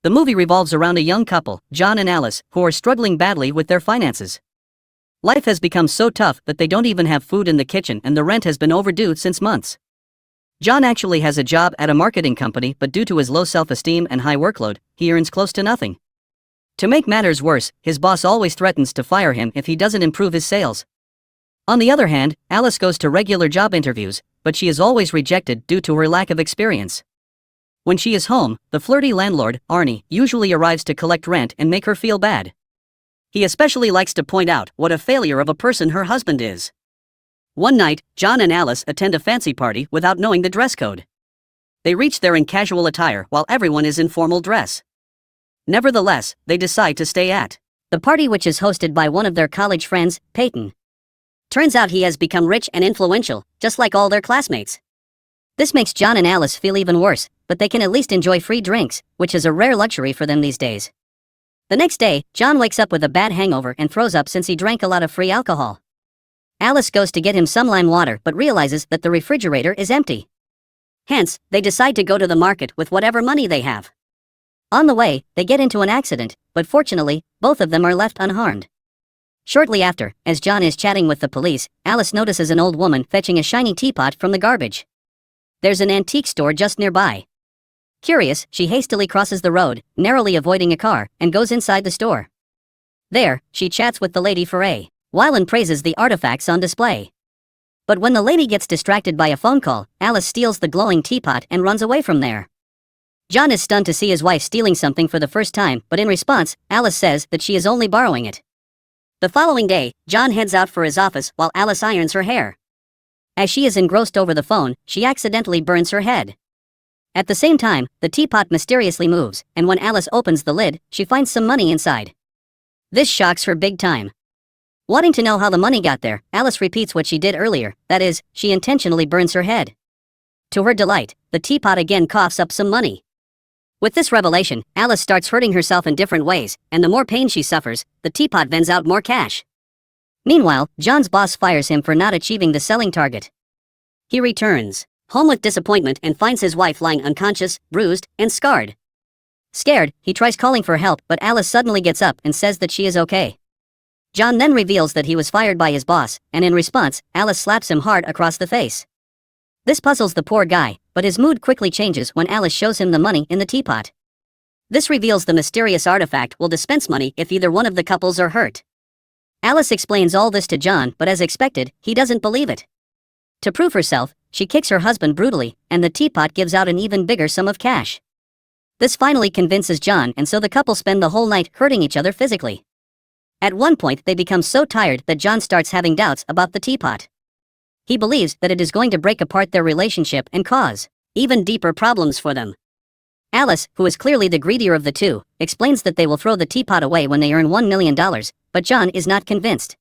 The movie revolves around a young couple, John and Alice, who are struggling badly with their finances. Life has become so tough that they don't even have food in the kitchen and the rent has been overdue since months. John actually has a job at a marketing company, but due to his low self-esteem and high workload, he earns close to nothing. To make matters worse, his boss always threatens to fire him if he doesn't improve his sales. On the other hand, Alice goes to regular job interviews, but she is always rejected due to her lack of experience. When she is home, the flirty landlord, Arnie, usually arrives to collect rent and make her feel bad. He especially likes to point out what a failure of a person her husband is. One night, John and Alice attend a fancy party without knowing the dress code. They reach there in casual attire while everyone is in formal dress. Nevertheless, they decide to stay at the party, which is hosted by one of their college friends, Peyton. Turns out he has become rich and influential, just like all their classmates. This makes John and Alice feel even worse, but they can at least enjoy free drinks, which is a rare luxury for them these days. The next day, John wakes up with a bad hangover and throws up since he drank a lot of free alcohol. Alice goes to get him some lime water but realizes that the refrigerator is empty. Hence, they decide to go to the market with whatever money they have. On the way, they get into an accident, but fortunately, both of them are left unharmed. Shortly after, as John is chatting with the police, Alice notices an old woman fetching a shiny teapot from the garbage. There's an antique store just nearby. Curious, she hastily crosses the road, narrowly avoiding a car, and goes inside the store. There, she chats with the lady for a while and praises the artifacts on display. But when the lady gets distracted by a phone call, Alice steals the glowing teapot and runs away from there. John is stunned to see his wife stealing something for the first time, but in response, Alice says that she is only borrowing it. The following day, John heads out for his office while Alice irons her hair. As she is engrossed over the phone, she accidentally burns her head. At the same time, the teapot mysteriously moves, and when Alice opens the lid, she finds some money inside. This shocks her big time. Wanting to know how the money got there, Alice repeats what she did earlier, that is, she intentionally burns her head. To her delight, the teapot again coughs up some money. With this revelation, Alice starts hurting herself in different ways, and the more pain she suffers, the teapot vents out more cash. Meanwhile, John's boss fires him for not achieving the selling target. He returns home with disappointment and finds his wife lying unconscious, bruised, and scarred. Scared, he tries calling for help, but Alice suddenly gets up and says that she is okay. John then reveals that he was fired by his boss, and in response, Alice slaps him hard across the face. This puzzles the poor guy, but his mood quickly changes when Alice shows him the money in the teapot. This reveals the mysterious artifact will dispense money if either one of the couples are hurt. Alice explains all this to John, but as expected, he doesn't believe it. To prove herself, she kicks her husband brutally, and the teapot gives out an even bigger sum of cash. This finally convinces John, and so the couple spend the whole night hurting each other physically. At one point, they become so tired that John starts having doubts about the teapot. He believes that it is going to break apart their relationship and cause even deeper problems for them. Alice, who is clearly the greedier of the two, explains that they will throw the teapot away when they earn $1 million, but John is not convinced.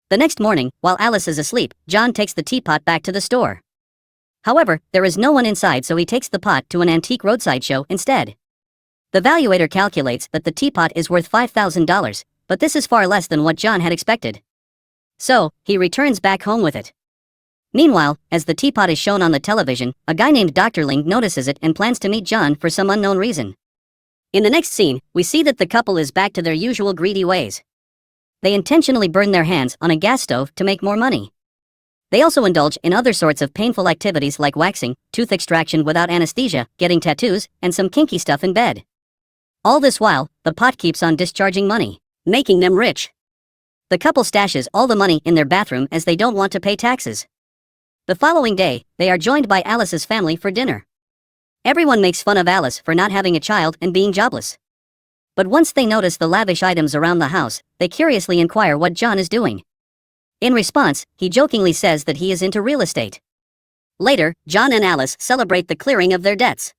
The next morning, while Alice is asleep, John takes the teapot back to the store. However, there is no one inside, so he takes the pot to an antique roadside show instead. The valuator calculates that the teapot is worth $5,000, but this is far less than what John had expected. So, he returns back home with it. Meanwhile, as the teapot is shown on the television, a guy named Dr. Ling notices it and plans to meet John for some unknown reason. In the next scene, we see that the couple is back to their usual greedy ways. They intentionally burn their hands on a gas stove to make more money. They also indulge in other sorts of painful activities like waxing, tooth extraction without anesthesia, getting tattoos, and some kinky stuff in bed. All this while, the pot keeps on discharging money, making them rich. The couple stashes all the money in their bathroom as they don't want to pay taxes. The following day, they are joined by Alice's family for dinner. Everyone makes fun of Alice for not having a child and being jobless. But once they notice the lavish items around the house, they curiously inquire what John is doing. In response, he jokingly says that he is into real estate. Later, John and Alice celebrate the clearing of their debts.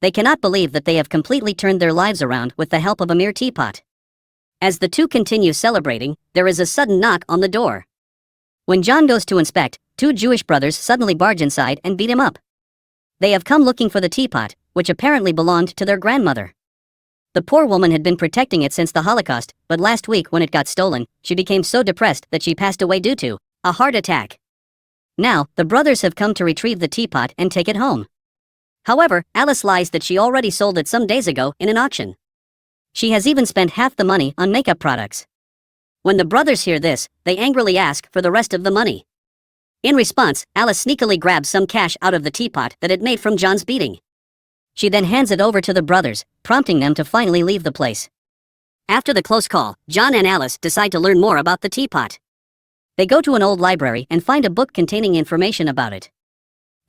They cannot believe that they have completely turned their lives around with the help of a mere teapot. As the two continue celebrating, there is a sudden knock on the door. When John goes to inspect, two Jewish brothers suddenly barge inside and beat him up. They have come looking for the teapot, which apparently belonged to their grandmother. The poor woman had been protecting it since the Holocaust, but last week when it got stolen, she became so depressed that she passed away due to a heart attack. Now, the brothers have come to retrieve the teapot and take it home. However, Alice lies that she already sold it some days ago in an auction. She has even spent half the money on makeup products. When the brothers hear this, they angrily ask for the rest of the money. In response, Alice sneakily grabs some cash out of the teapot that it made from John's beating. She then hands it over to the brothers, prompting them to finally leave the place. After the close call, John and Alice decide to learn more about the teapot. They go to an old library and find a book containing information about it.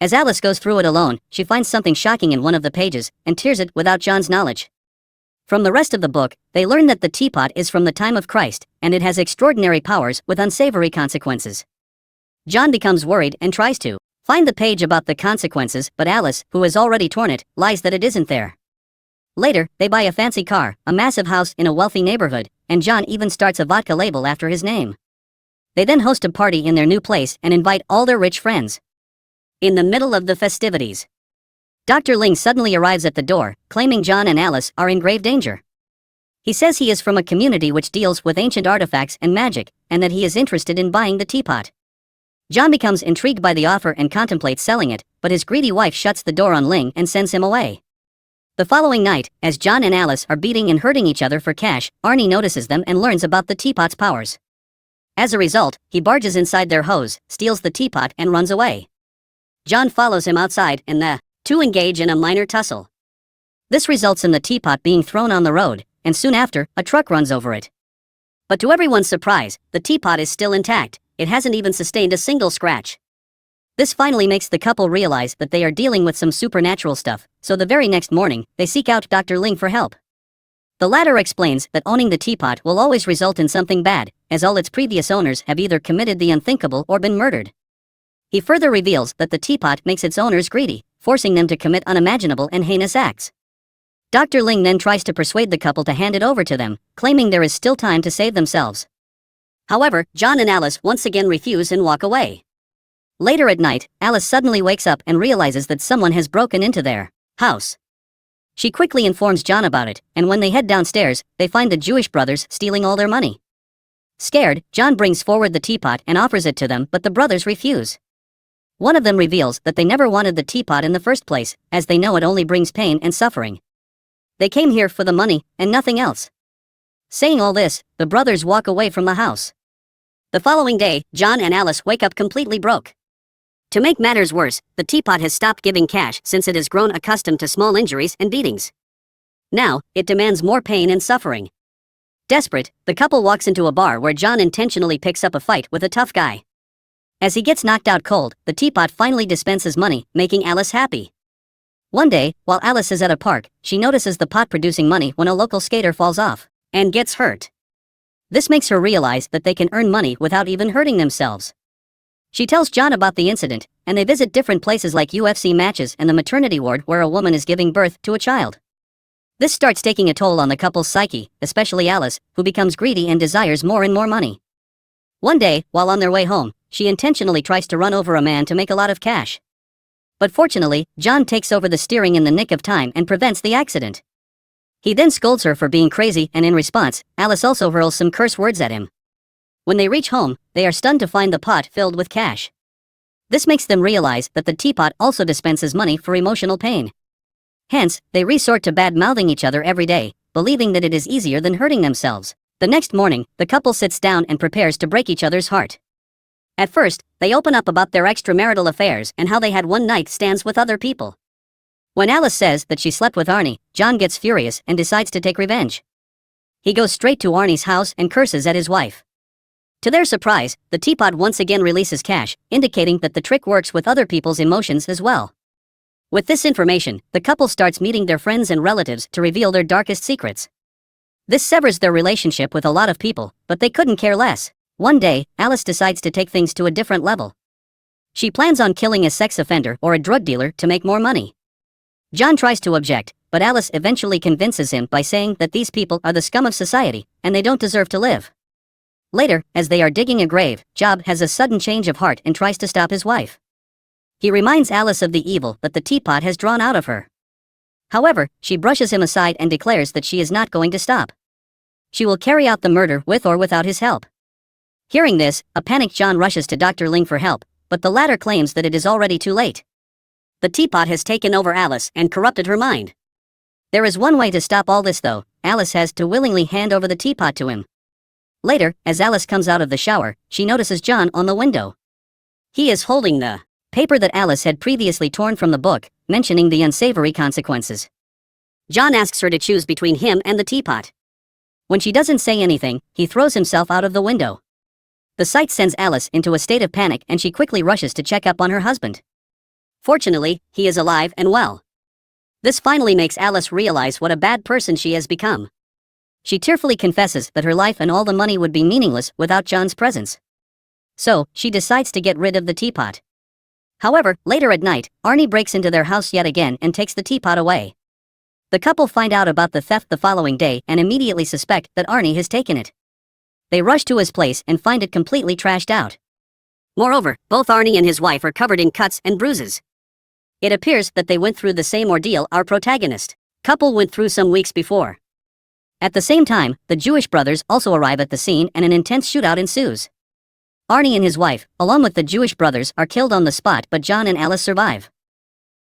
As Alice goes through it alone, she finds something shocking in one of the pages and tears it without John's knowledge. From the rest of the book, they learn that the teapot is from the time of Christ, and it has extraordinary powers with unsavory consequences. John becomes worried and tries to find the page about the consequences, but Alice, who has already torn it, lies that it isn't there. Later, they buy a fancy car, a massive house in a wealthy neighborhood, and John even starts a vodka label after his name. They then host a party in their new place and invite all their rich friends. In the middle of the festivities, Dr. Ling suddenly arrives at the door, claiming John and Alice are in grave danger. He says he is from a community which deals with ancient artifacts and magic, and that he is interested in buying the teapot. John becomes intrigued by the offer and contemplates selling it, but his greedy wife shuts the door on Ling and sends him away. The following night, as John and Alice are beating and hurting each other for cash, Arnie notices them and learns about the teapot's powers. As a result, he barges inside their hose, steals the teapot and runs away. John follows him outside and the two engage in a minor tussle. This results in the teapot being thrown on the road, and soon after, a truck runs over it. But to everyone's surprise, the teapot is still intact. It hasn't even sustained a single scratch. This finally makes the couple realize that they are dealing with some supernatural stuff, so the very next morning, they seek out Dr. Ling for help. The latter explains that owning the teapot will always result in something bad, as all its previous owners have either committed the unthinkable or been murdered. He further reveals that the teapot makes its owners greedy, forcing them to commit unimaginable and heinous acts. Dr. Ling then tries to persuade the couple to hand it over to them, claiming there is still time to save themselves. However, John and Alice once again refuse and walk away. Later at night, Alice suddenly wakes up and realizes that someone has broken into their house. She quickly informs John about it, and when they head downstairs, they find the Jewish brothers stealing all their money. Scared, John brings forward the teapot and offers it to them, but the brothers refuse. One of them reveals that they never wanted the teapot in the first place, as they know it only brings pain and suffering. They came here for the money, and nothing else. Saying all this, the brothers walk away from the house. The following day, John and Alice wake up completely broke. To make matters worse, the teapot has stopped giving cash since it has grown accustomed to small injuries and beatings. Now, it demands more pain and suffering. Desperate, the couple walks into a bar where John intentionally picks up a fight with a tough guy. As he gets knocked out cold, the teapot finally dispenses money, making Alice happy. One day, while Alice is at a park, she notices the pot producing money when a local skater falls off and gets hurt. This makes her realize that they can earn money without even hurting themselves. She tells John about the incident, and they visit different places like UFC matches and the maternity ward where a woman is giving birth to a child. This starts taking a toll on the couple's psyche, especially Alice, who becomes greedy and desires more and more money. One day, while on their way home, she intentionally tries to run over a man to make a lot of cash. But fortunately, John takes over the steering in the nick of time and prevents the accident. He then scolds her for being crazy, and in response, Alice also hurls some curse words at him. When they reach home, they are stunned to find the pot filled with cash. This makes them realize that the teapot also dispenses money for emotional pain. Hence, they resort to bad-mouthing each other every day, believing that it is easier than hurting themselves. The next morning, the couple sits down and prepares to break each other's heart. At first, they open up about their extramarital affairs and how they had one-night stands with other people. When Alice says that she slept with Arnie, John gets furious and decides to take revenge. He goes straight to Arnie's house and curses at his wife. To their surprise, the teapot once again releases cash, indicating that the trick works with other people's emotions as well. With this information, the couple starts meeting their friends and relatives to reveal their darkest secrets. This severs their relationship with a lot of people, but they couldn't care less. One day, Alice decides to take things to a different level. She plans on killing a sex offender or a drug dealer to make more money. John tries to object, but Alice eventually convinces him by saying that these people are the scum of society, and they don't deserve to live. Later, as they are digging a grave, Job has a sudden change of heart and tries to stop his wife. He reminds Alice of the evil that the teapot has drawn out of her. However, she brushes him aside and declares that she is not going to stop. She will carry out the murder with or without his help. Hearing this, a panicked John rushes to Dr. Ling for help, but the latter claims that it is already too late. The teapot has taken over Alice and corrupted her mind. There is one way to stop all this though. Alice has to willingly hand over the teapot to him. Later, as Alice comes out of the shower, she notices John on the window. He is holding the paper that Alice had previously torn from the book, mentioning the unsavory consequences. John asks her to choose between him and the teapot. When she doesn't say anything, he throws himself out of the window. The sight sends Alice into a state of panic and she quickly rushes to check up on her husband. Fortunately, he is alive and well. This finally makes Alice realize what a bad person she has become. She tearfully confesses that her life and all the money would be meaningless without John's presence. So, she decides to get rid of the teapot. However, later at night, Arnie breaks into their house yet again and takes the teapot away. The couple find out about the theft the following day and immediately suspect that Arnie has taken it. They rush to his place and find it completely trashed out. Moreover, both Arnie and his wife are covered in cuts and bruises. It appears that they went through the same ordeal our protagonist couple went through some weeks before. At the same time, the Jewish brothers also arrive at the scene and an intense shootout ensues. Arnie and his wife, along with the Jewish brothers, are killed on the spot, but John and Alice survive.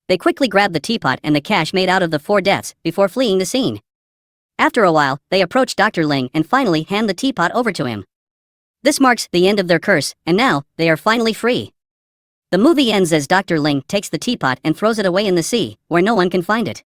They quickly grab the teapot and the cash made out of the 4 deaths before fleeing the scene. After a while, they approach Dr. Ling and finally hand the teapot over to him. This marks the end of their curse, and now, they are finally free. The movie ends as Dr. Ling takes the teapot and throws it away in the sea, where no one can find it.